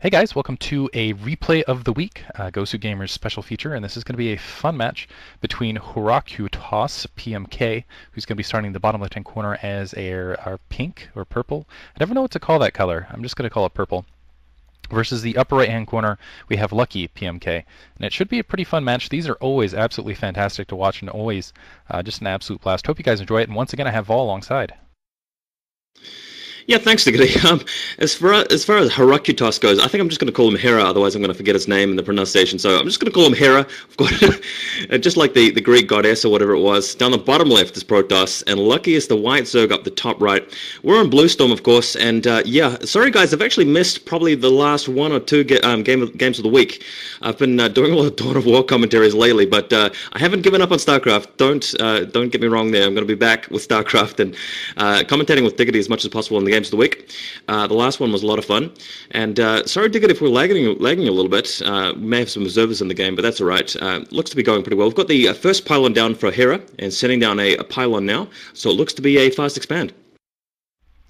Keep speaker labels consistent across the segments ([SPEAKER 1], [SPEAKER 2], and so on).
[SPEAKER 1] Hey guys, welcome to a replay of the week, GosuGamers special feature, and this is going to be a fun match between Heracuross, PMK, who's going to be starting the bottom left-hand corner as our pink or purple. I never know what to call that color. I'm just going to call it purple. Versus the upper right-hand corner, we have Lucky, PMK, and it should be a pretty fun match. These are always absolutely fantastic to watch and always just an absolute blast. Hope you guys enjoy it, and once again, I have vaul alongside.
[SPEAKER 2] Yeah, thanks, Diggity. As far as Heracuross goes, I think I'm just going to call him Hera, otherwise I'm going to forget his name and the pronunciation. So I'm just going to call him Hera. I've got just like the Greek goddess or whatever it was. Down the bottom left is Protoss, and Lucky is the white zerg up the top right. We're on Bluestorm, of course, and yeah, sorry guys, I've actually missed probably the last one or two games of the week. I've been doing a lot of Dawn of War commentaries lately, but I haven't given up on Starcraft. Don't get me wrong there. I'm going to be back with Starcraft and commentating with Diggity as much as possible in the games of the week. The last one was a lot of fun, and sorry Diggity if we're lagging a little bit. We may have some observers in the game, but that's alright. Looks to be going pretty well. We've got the first pylon down for Hera, and sending down a pylon now, so it looks to be a fast expand.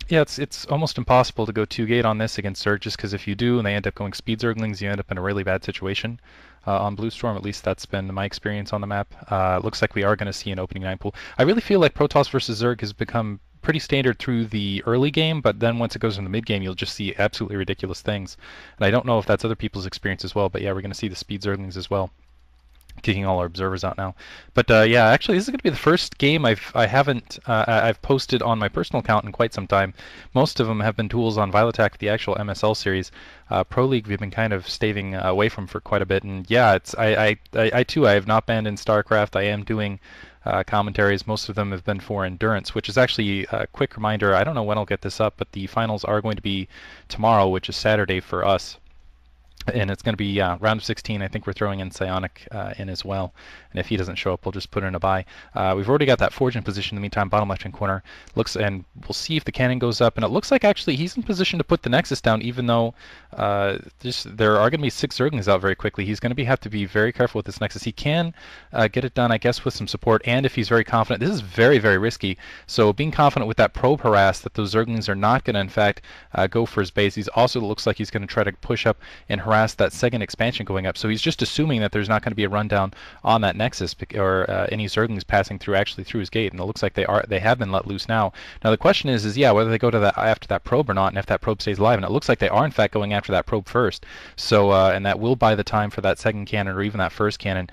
[SPEAKER 1] Yeah, it's almost impossible to go 2-gate on this against Zerg, just because if you do and they end up going speed Zerglings, you end up in a really bad situation. On Bluestorm, at least that's been my experience on the map. Looks like we are going to see an opening 9 pool. I really feel like Protoss versus Zerg has become pretty standard through the early game, but then once it goes in the mid game, you'll just see absolutely ridiculous things. And I don't know if that's other people's experience as well, but yeah, we're going to see the speed Zerglings as well. Kicking all our observers out now, but yeah, actually, this is going to be the first game I've posted on my personal account in quite some time. Most of them have been tools on Vilatak, the actual MSL series. Pro League we've been kind of staving away from for quite a bit, and yeah, I too I have not been in Starcraft. I am doing commentaries. Most of them have been for Endurance, which is actually a quick reminder. I don't know when I'll get this up, but the finals are going to be tomorrow, which is Saturday for us. And it's going to be round of 16. I think we're throwing in Psionic in as well. And if he doesn't show up, we'll just put in a buy. We've already got that Forge in position in the meantime, bottom left-hand corner. And we'll see if the cannon goes up. And it looks like actually he's in position to put the Nexus down, even though there are going to be 6 Zerglings out very quickly. He's going to have to be very careful with this Nexus. He can get it done, I guess, with some support. And if he's very confident, this is very, very risky. So being confident with that probe harass that those Zerglings are not going to, in fact, go for his base. He's also looks like he's going to try to push up and harass that second expansion going up. So he's just assuming that there's not going to be a rundown on that Nexus or any Zerglings passing through his gate, and it looks like they have been let loose now. Now the question is yeah, whether they go to that after that probe or not, and if that probe stays alive, and it looks like they are in fact going after that probe first. So and that will buy the time for that second cannon or even that first cannon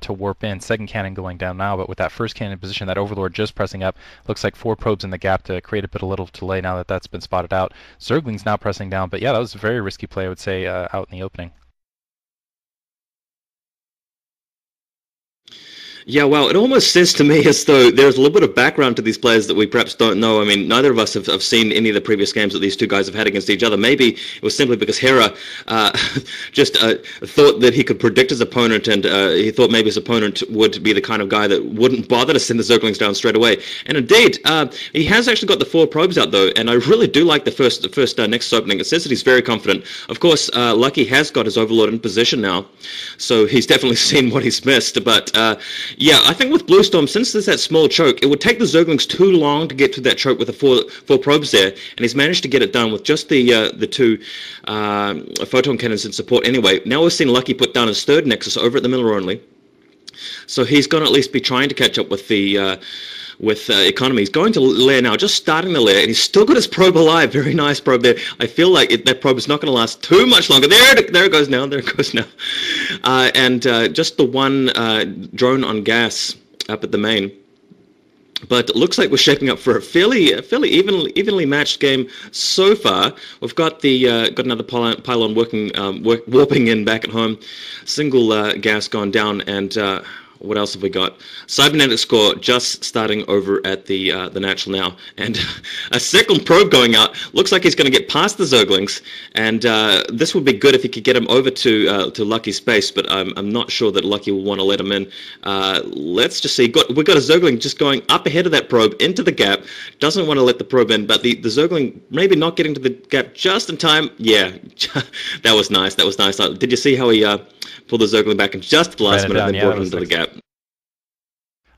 [SPEAKER 1] to warp in. Second cannon going down now, but with that first cannon in position, that Overlord just pressing up, looks like 4 probes in the gap to create a bit of little delay now that that's been spotted out. Zerglings now pressing down, but yeah, that was a very risky play, I would say, out in the opening.
[SPEAKER 2] Yeah, well, it almost says to me as though there's a little bit of background to these players that we perhaps don't know. I mean, neither of us have seen any of the previous games that these two guys have had against each other. Maybe it was simply because Hera just thought that he could predict his opponent, and he thought maybe his opponent would be the kind of guy that wouldn't bother to send the Zerglings down straight away. And indeed, he has actually got the 4 probes out, though, and I really do like the first Nexus opening. It says that he's very confident. Of course, Lucky has got his Overlord in position now, so he's definitely seen what he's missed, but yeah, I think with Bluestorm, since there's that small choke, it would take the Zerglings too long to get to that choke with the four probes there, and he's managed to get it done with just the 2 photon cannons in support anyway. Now we've seen Lucky put down his 3rd Nexus over at the middle only, so he's going to at least be trying to catch up with the economy. He's going to lair now, just starting the lair, and he's still got his probe alive. Very nice probe there. I feel like that probe is not going to last too much longer. There it goes now. There it goes now. And just the one drone on gas up at the main. But it looks like we're shaping up for a fairly evenly matched game so far. We've got got another pylon warping in back at home. Single gas gone down, and what else have we got? Cybernetic score just starting over at the natural now, and a second probe going out. Looks like he's going to get past the Zerglings, and this would be good if he could get him over to Lucky's space. But I'm not sure that Lucky will want to let him in. Let's just see. We've got a Zergling just going up ahead of that probe into the gap. Doesn't want to let the probe in, but the Zergling maybe not getting to the gap just in time. Yeah, that was nice. That was nice. Did you see how he pulled the Zergling back in just the last minute and then brought it into the gap?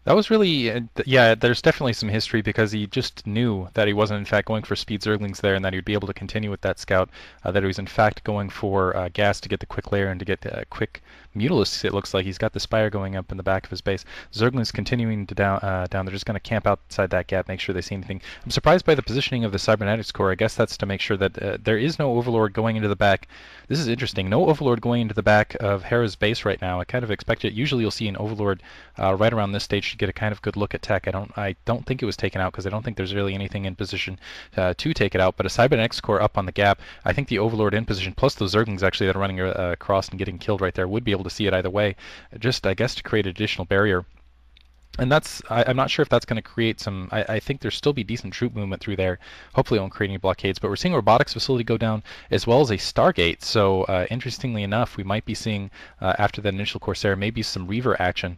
[SPEAKER 1] That was really, yeah, there's definitely some history because he just knew that he wasn't in fact going for speed zerglings there and that he'd be able to continue with that scout, that he was in fact going for gas to get the quick layer and to get quick mutalisks. It looks like he's got the spire going up in the back of his base. Zerglings continuing to down. They're just going to camp outside that gap, make sure they see anything. I'm surprised by the positioning of the cybernetics core. I guess that's to make sure that there is no overlord going into the back. This is interesting. No overlord going into the back of Hera's base right now. I kind of expect it. Usually you'll see an overlord right around this stage to get a kind of good look at tech. I don't think it was taken out because I don't think there's really anything in position to take it out. But a cybernetics core up on the gap, I think the overlord in position plus those zerglings actually that are running across and getting killed right there would be able to see it either way. Just I guess to create an additional barrier. And I'm not sure if that's going to create some. I think there'll still be decent troop movement through there. Hopefully, it won't create any blockades. But we're seeing a robotics facility go down as well as a Stargate. So interestingly enough, we might be seeing after that initial Corsair maybe some Reaver action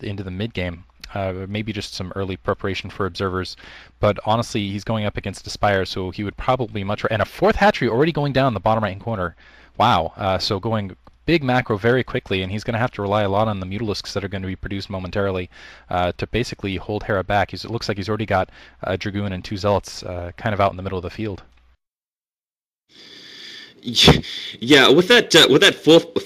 [SPEAKER 1] into the mid game. Maybe just some early preparation for observers. But honestly, he's going up against a Spire, so he would probably much. And a fourth hatchery already going down in the bottom right-hand corner. Wow. So going big macro very quickly, and he's going to have to rely a lot on the mutalisks that are going to be produced momentarily to basically hold Hera back. It looks like he's already got a Dragoon and 2 Zealots kind of out in the middle of the field.
[SPEAKER 2] Yeah, with that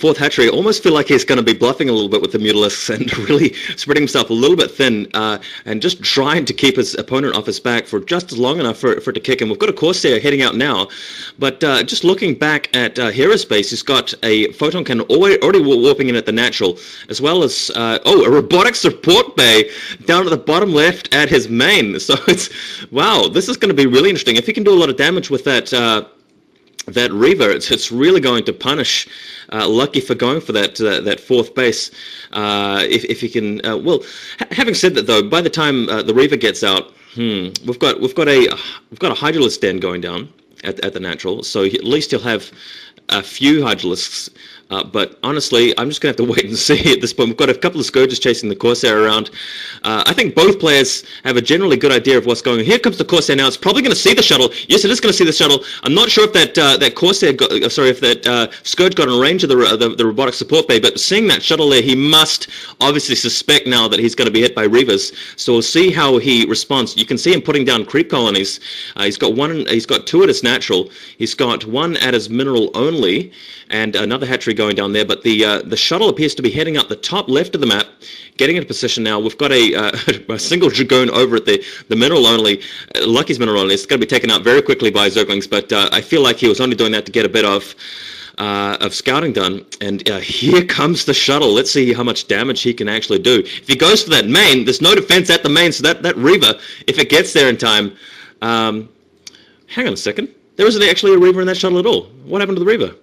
[SPEAKER 2] fourth hatchery, I almost feel like he's going to be bluffing a little bit with the mutalisks and really spreading himself a little bit thin and just trying to keep his opponent off his back for just as long enough for it to kick him. We've got a Corsair heading out now, but just looking back at Hera's base, he's got a photon cannon already warping in at the natural, as well as a robotic support bay down at the bottom left at his main. So wow, this is going to be really interesting. If he can do a lot of damage with that Reaver, it's really going to punish Lucky for going for that fourth base. If he can, having said that though, by the time the Reaver gets out, we've got a Hydralisk den going down at the natural, so at least he'll have a few Hydralisks. But honestly, I'm just going to have to wait and see at this point. We've got a couple of Scourges chasing the Corsair around. I think both players have a generally good idea of what's going on. Here comes the Corsair now. It's probably going to see the shuttle. Yes, it is going to see the shuttle. I'm not sure if that Corsair if that Scourge got in range of the robotic support bay, but seeing that shuttle there, he must obviously suspect now that he's going to be hit by Reavers. So we'll see how he responds. You can see him putting down creep colonies. He's got 2 at his natural. He's got 1 at his mineral only, and another hatchery going down there, but the shuttle appears to be heading up the top left of the map, getting into position now. We've got a single Dragoon over at the mineral only, Lucky's mineral only. It's going to be taken out very quickly by Zerglings, but I feel like he was only doing that to get a bit of scouting done. And here comes the shuttle. Let's see how much damage he can actually do. If he goes for that main, there's no defense at the main, so that Reaver, if it gets there in time, hang on a second. There isn't actually a Reaver in that shuttle at all. What happened to the Reaver?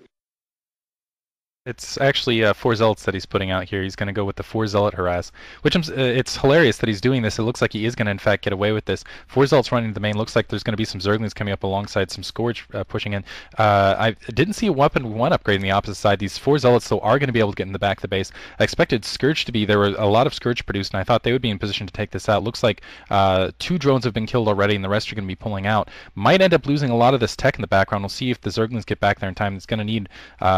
[SPEAKER 1] It's actually 4 Zealots that he's putting out here. He's going to go with the 4 Zealot harass, which it's hilarious that he's doing this. It looks like he is going to, in fact, get away with this. 4 Zealots running to the main. Looks like there's going to be some Zerglings coming up alongside some Scourge pushing in. I didn't see a weapon 1 upgrade on the opposite side. These 4 Zealots, though, are going to be able to get in the back of the base. I expected Scourge to be. There were a lot of Scourge produced, and I thought they would be in position to take this out. Looks like 2 drones have been killed already, and the rest are going to be pulling out. Might end up losing a lot of this tech in the background. We'll see if the Zerglings get back there in time. It's going to need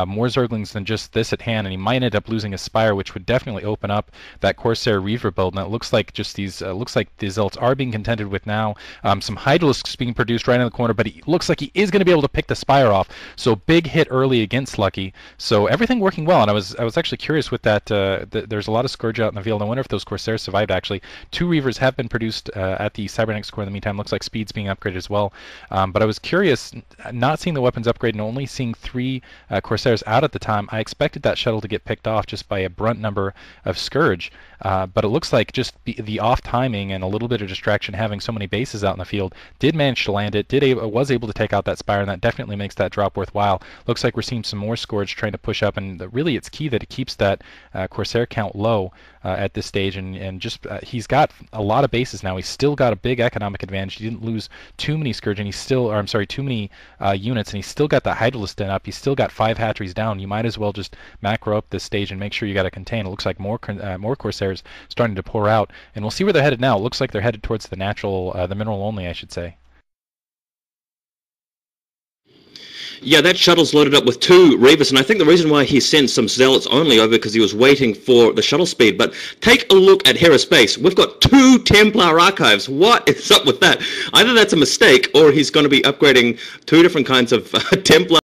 [SPEAKER 1] more Zerglings than just this at hand, and he might end up losing a Spire, which would definitely open up that Corsair Reaver build. And it looks like just these, looks like the Zealots are being contended with now. Some Hydralisks being produced right in the corner, but he looks like he is going to be able to pick the Spire off. So big hit early against Lucky. So everything working well. And I was actually curious with that. There's a lot of Scourge out in the field. I wonder if those Corsairs survived actually. 2 Reavers have been produced at the Cybernetics core in the meantime. Looks like speed's being upgraded as well. But I was curious, not seeing the weapons upgrade and only seeing 3 Corsairs out at the time. I expected that shuttle to get picked off just by a brunt number of Scourge, but it looks like just the off timing and a little bit of distraction having so many bases out in the field did manage to land it, was able to take out that Spire, and that definitely makes that drop worthwhile. Looks like we're seeing some more Scourge trying to push up, and really it's key that it keeps that Corsair count low at this stage, and just he's got a lot of bases now. He's still got a big economic advantage. He didn't lose too many Scourge, and too many units, and he's still got the Hydralisk den up. He's still got 5 hatcheries down. You might as well just macro up this stage and make sure you got to contain. It looks like more Corsairs starting to pour out, and we'll see where they're headed now. It looks like they're headed towards the natural, the mineral only, I should say.
[SPEAKER 2] Yeah, that shuttle's loaded up with 2 Reavers, and I think the reason why he sent some Zealots only over because he was waiting for the shuttle speed. But take a look at Hera's base. We've got 2 Templar Archives. What is up with that? Either that's a mistake, or he's going to be upgrading 2 different kinds of Templar